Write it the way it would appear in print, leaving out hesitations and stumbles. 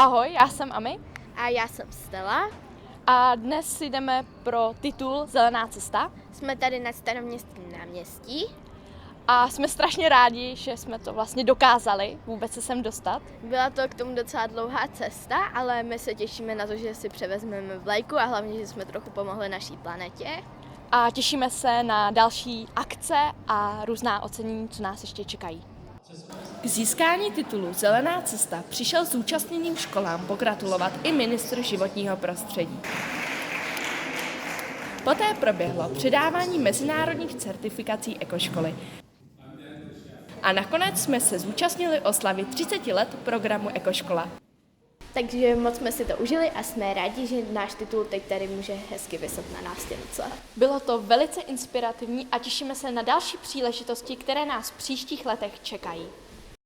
Ahoj, já jsem Ami A já jsem Stella. a dnes si jdeme pro titul Zelená cesta Jsme tady na Staroměstském náměstí. a jsme strašně rádi, že jsme to vlastně dokázali vůbec se sem dostat. Byla to k tomu docela dlouhá cesta, ale my se těšíme na to, že si převezmeme vlajku a hlavně, že jsme trochu pomohli naší planetě. A těšíme se na další akce a různá ocenění, co nás ještě čekají. K získání titulu Zelená cesta přišel zúčastněným školám pogratulovat i ministr životního prostředí. Poté proběhlo předávání mezinárodních certifikací ekoškoly. A nakonec jsme se zúčastnili oslavy 30 let programu Ekoškola. Takže moc jsme si to užili a jsme rádi, že náš titul teď tady může hezky vyset na nástěnce. Bylo to velice inspirativní a těšíme se na další příležitosti, které nás v příštích letech čekají.